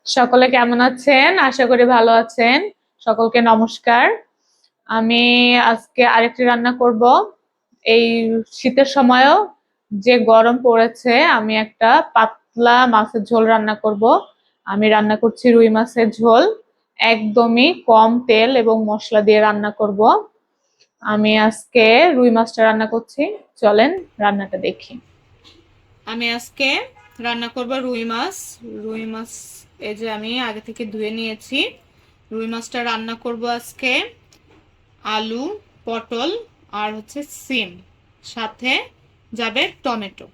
সকলে কেমন আছেন? আশা করি ভালো আছেন। সকলকে নমস্কার। আমি আজকে আরেকটি রান্না করব। এই শীতের সময়ও যে গরম পড়েছে, আমি একটা পাতলা মাছের ঝোল রান্না করব। আমি রান্না করছি রুই মাছের ঝোল। একদমই কম তেল এবং মশলা দিয়ে রান্না করব। আমি আজকে রুই মাছটা রান্না করছি। চলেন রান্নাটা দেখি। আমি আজকে রান্না করব রুই মাছ। রুই মাছ এই যে আমি আগে থেকে ধুয়ে নিয়েছি। রুই মাছটা রান্না করব আজকে আলু, পটল আর হচ্ছে সিম, সাথে যাবে টমেটো।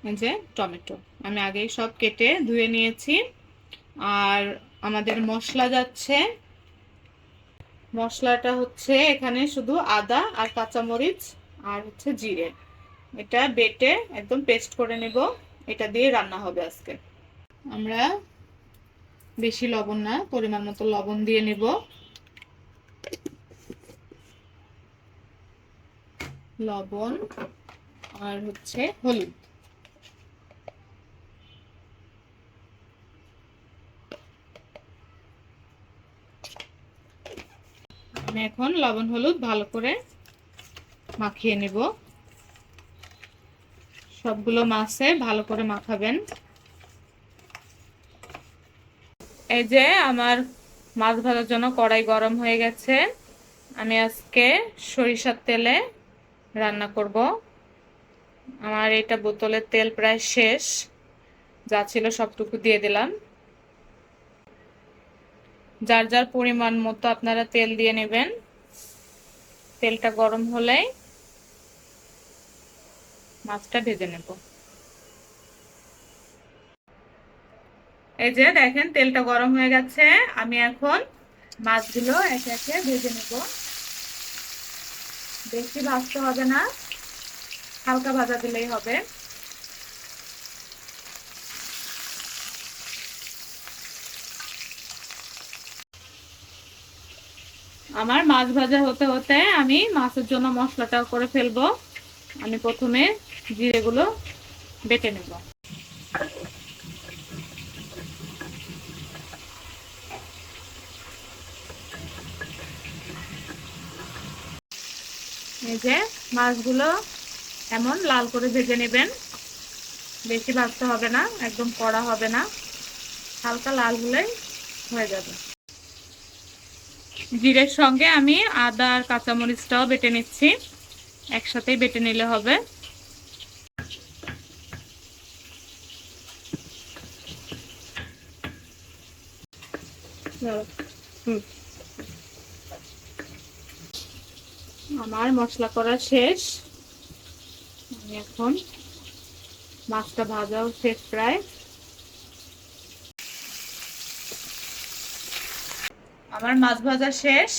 এই যে টমেটো আমি আগেই সব কেটে ধুয়ে নিয়েছি। আর আমাদের মশলা যাচ্ছে, মশলাটা হচ্ছে এখানে শুধু আদা আর কাঁচামরিচ আর হচ্ছে জিরে, এটা বেটে একদম পেস্ট করে নেব। এটা দিয়ে রান্না হবে আজকে। আমরা বেশি লবণ না, পরিমাণ মতো লবণ দিয়ে নেব। লবণ আর হচ্ছে হলুদ। আমি এখন লবণ হলুদ ভালো করে মাখিয়ে নেব। সবগুলো মাছে ভালো করে মাখাবেন। এই যে আমার মাছ ভাজার জন্য কড়াই গরম হয়ে গেছে। আমি আজকে সরিষার তেলে রান্না করব। আমার এটা বোতলের তেল প্রায় শেষ, যা ছিল সবটুকু দিয়ে দিলাম। যার যার পরিমাণ মতো আপনারা তেল দিয়ে নেবেন। তেলটা গরম হলেই মাছটা ভেজে নেব। এই যে দেখেন তেলটা গরম হয়ে গেছে। আমি এখন মাছগুলো একে একে ভেজে নেব। বেশি ভাজতে হবে না, হালকা ভাজা দিলেই হবে। আমার মাছ ভাজা হতে হতে আমি মাছের জন্য মশলাটাও করে ফেলবো। আমি প্রথমে জিরেগুলো বেটে নেব। এই যে মাছগুলো এমন লাল করে ভেজে নেবেন। বেশি ভাজতে হবে না, একদম কড়া হবে না, হালকা লাল হলেই হয়ে যাবে। জিরের সঙ্গে আমি আদা আর কাঁচামরিচটাও বেটে নিচ্ছি, একসাথেই বেটে নিলে হবে। আমার মশলা করা শেষ। আমি এখন মাছটা ভাজাও শেষ প্রায়। আমার মাছ ভাজা শেষ।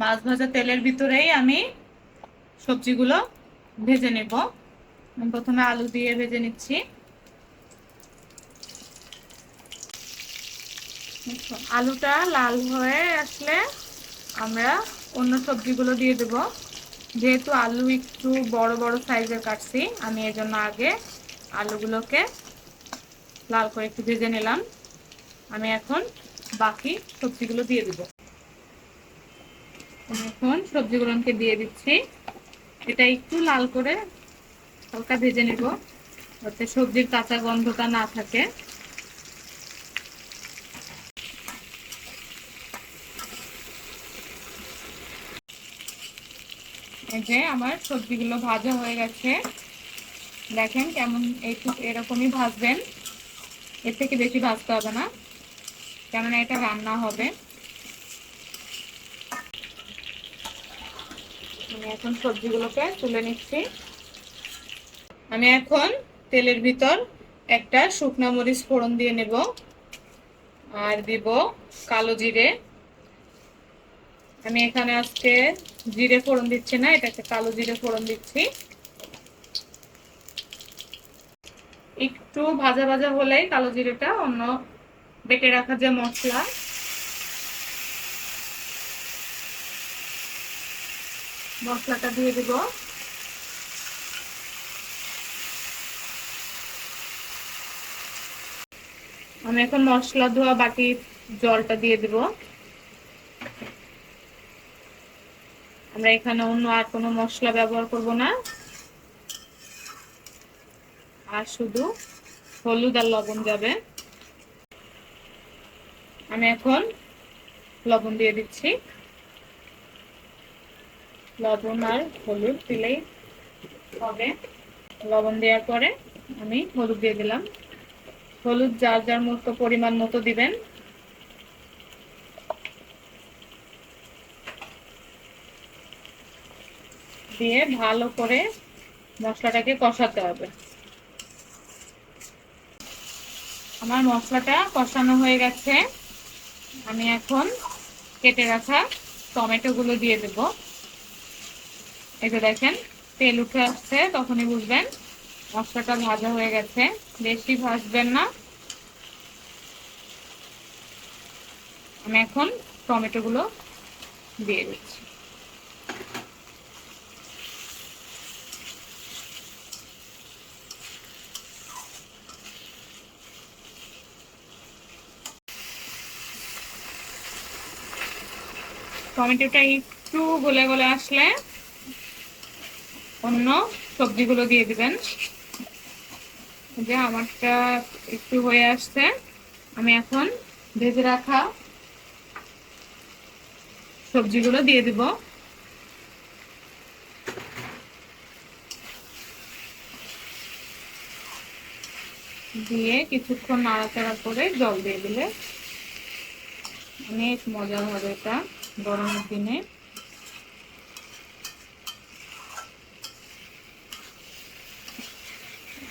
মাছ ভাজা তেলের ভিতরেই আমি সবজিগুলো ভেজে নেব। আমি প্রথমে আলু দিয়ে ভেজে নিচ্ছি। আলুটা লাল হয়ে আসলে আমরা অন্য সবজিগুলো দিয়ে দেব। যেহেতু আলু একটু বড় বড় সাইজের কাটছি, আমি এর জন্য আগে আলুগুলোকে লাল করে একটু ভেজে নিলাম। আমি এখন বাকি সবজিগুলো দিয়ে দেব। এখন সবজিগুলোকে দিয়ে দিচ্ছি। এটা একটু লাল করে হালকা ভেজে নেব, যাতে সবজির কাঁচা গন্ধটা না থাকে। এই যে আমার সবজিগুলো ভাজা হয়ে গেছে। দেখেন কেমন, একটু এরকমই ভাজবেন, এর থেকে বেশি ভাজতে হবে না, কেননা এটা রান্না হবে। আমি এখন সবজিগুলোকে তুলে নিচ্ছি। আমি এখন তেলের ভিতর একটা শুকনো মরিচ ফোড়ন দিয়ে নেব আর দিব কালো জিরে। আমি এখানে আজকে জিরে ফোড়ন দিচ্ছি না, এটাকে কালো জিরে ফোড়ন দিচ্ছি। একটু ভাজা ভাজা হলেই কালো জিরেটা অন্য বেটে রাখা যে মশলাটা দিয়ে দিব। আমি এখন মশলা ধোয়া বাটি জলটা দিয়ে দিব। আমরা এখানে অন্য আর কোনো মশলা ব্যবহার করব না, আর শুধু হলুদ আর লবণ যাবে। আমি এখন লবণ দিয়ে দিচ্ছি। লবণ আর হলুদ দিলেই হবে। লবণ দেওয়ার পরে আমি হলুদ দিয়ে দিলাম। হলুদ যার যার মতো পরিমাণ মতো দিবেন। দিয়ে ভালো করে মশলাটাকে কষাতে হবে। আমার মশলাটা কষানো হয়ে গেছে। আমি এখন কেটে রাখা টমেটো গুলো দিয়ে দেব। এই যে দেখেন তেল উঠে আসছে, তখনই বুঝবেন মশলাটা ভাজা হয়ে গেছে। বেশি ভাজবেন না। আমি এখন টমেটো গুলো দিয়ে দিচ্ছি। টমেটোটা একটু গলে গলে আসলে অন্য সবজিগুলো দিয়ে দিবেন। যে আমারটা একটু হয়ে আসছে, আমি এখন ভেজে রাখা সবজিগুলো দিয়ে দিব। দিয়ে কিছুক্ষণ নাড়াচাড়া করে জল দিয়ে দিলে অনেক মজা হবে এটা গরমের দিনে।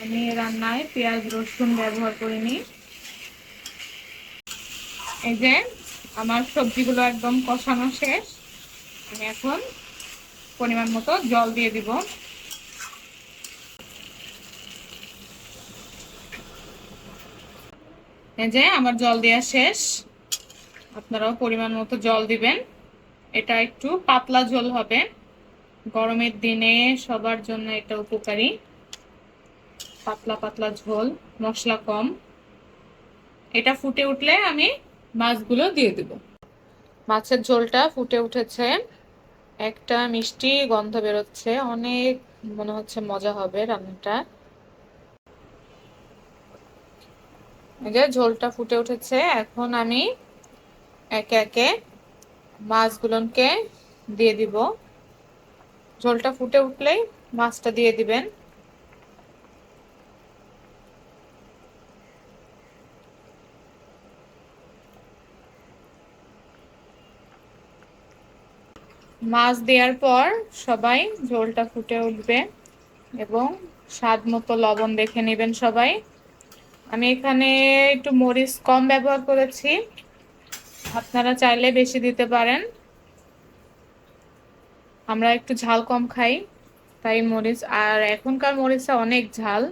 আমি রান্নায় পেঁয়াজ রসুন ব্যবহার করিনি। এই যে আমার সবজিগুলো একদম কষানো শেষ। আমি এখন পরিমাণ মতো জল দিয়ে দিব। এই যে আমার জল দেওয়া শেষ। আপনারাও পরিমাণ মতো জল দিবেন। এটা একটু পাতলা ঝোল হবে। গরমের দিনে সবার জন্য এটা উপকারী। পাতলা পাতলা ঝোল, মশলা কম। এটা ফুটে উঠলে আমি মাছগুলো দিয়ে দেব। মাছের ঝোলটা ফুটে উঠেছে, একটা মিষ্টি গন্ধ বেরোচ্ছে। অনেক মনে হচ্ছে মজা হবে রান্নাটা। এই যে ঝোলটা ফুটে উঠেছে, এখন আমি একে একে মাছগুলোকে দিয়ে দিব। ঝোলটা ফুটে উঠলেই মাছটা দিয়ে দিবেন। মাছ দেওয়ার পর সবাই ঝোলটা ফুটে উঠবে এবং স্বাদ মতো লবণ দেখে নেবেন সবাই। আমি এখানে একটু মরিচ কম ব্যবহার করেছি, আপনারা চাইলে বেশি দিতে পারেন। আমরা একটু ঝাল কম খাই, তাই মরিচ। আর এখনকার মরিচটা অনেক ঝাল,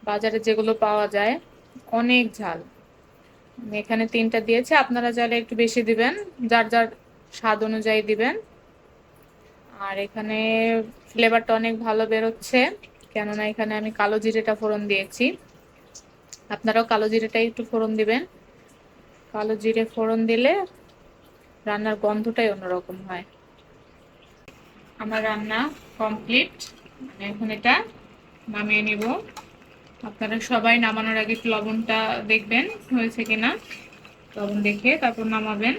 বাজারে যেগুলো পাওয়া যায় অনেক ঝাল। আমি এখানে 3টা দিয়েছি, আপনারা চাইলে একটু বেশি দিবেন, যার যার স্বাদ অনুযায়ী দিবেন। আর এখানে ফ্লেভারটা অনেক ভালো বেরোচ্ছে, কেননা এখানে আমি কালো জিরেটা ফোড়ন দিয়েছি। আপনারাও কালো জিরেটাই একটু ফোড়ন দিবেন। কালো জিরে ফোড়ন দিলে রান্নার গন্ধটাই অন্যরকম হয়। আমার রান্না কমপ্লিট। এখন এটা নামিয়ে নিব। আপনারা সবাই নামানোর আগে একটু লবণটা দেখবেন হয়েছে কিনা। লবণ দেখে তারপর নামাবেন।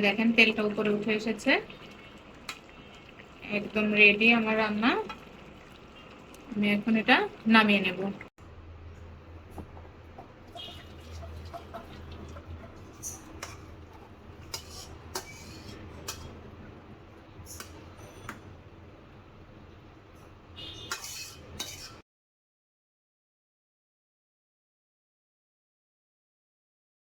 দেখেন তেলটা উপরে উঠে এসেছে। একদম রেডি আমার রান্না। আমি এখন এটা নামিয়ে নেব।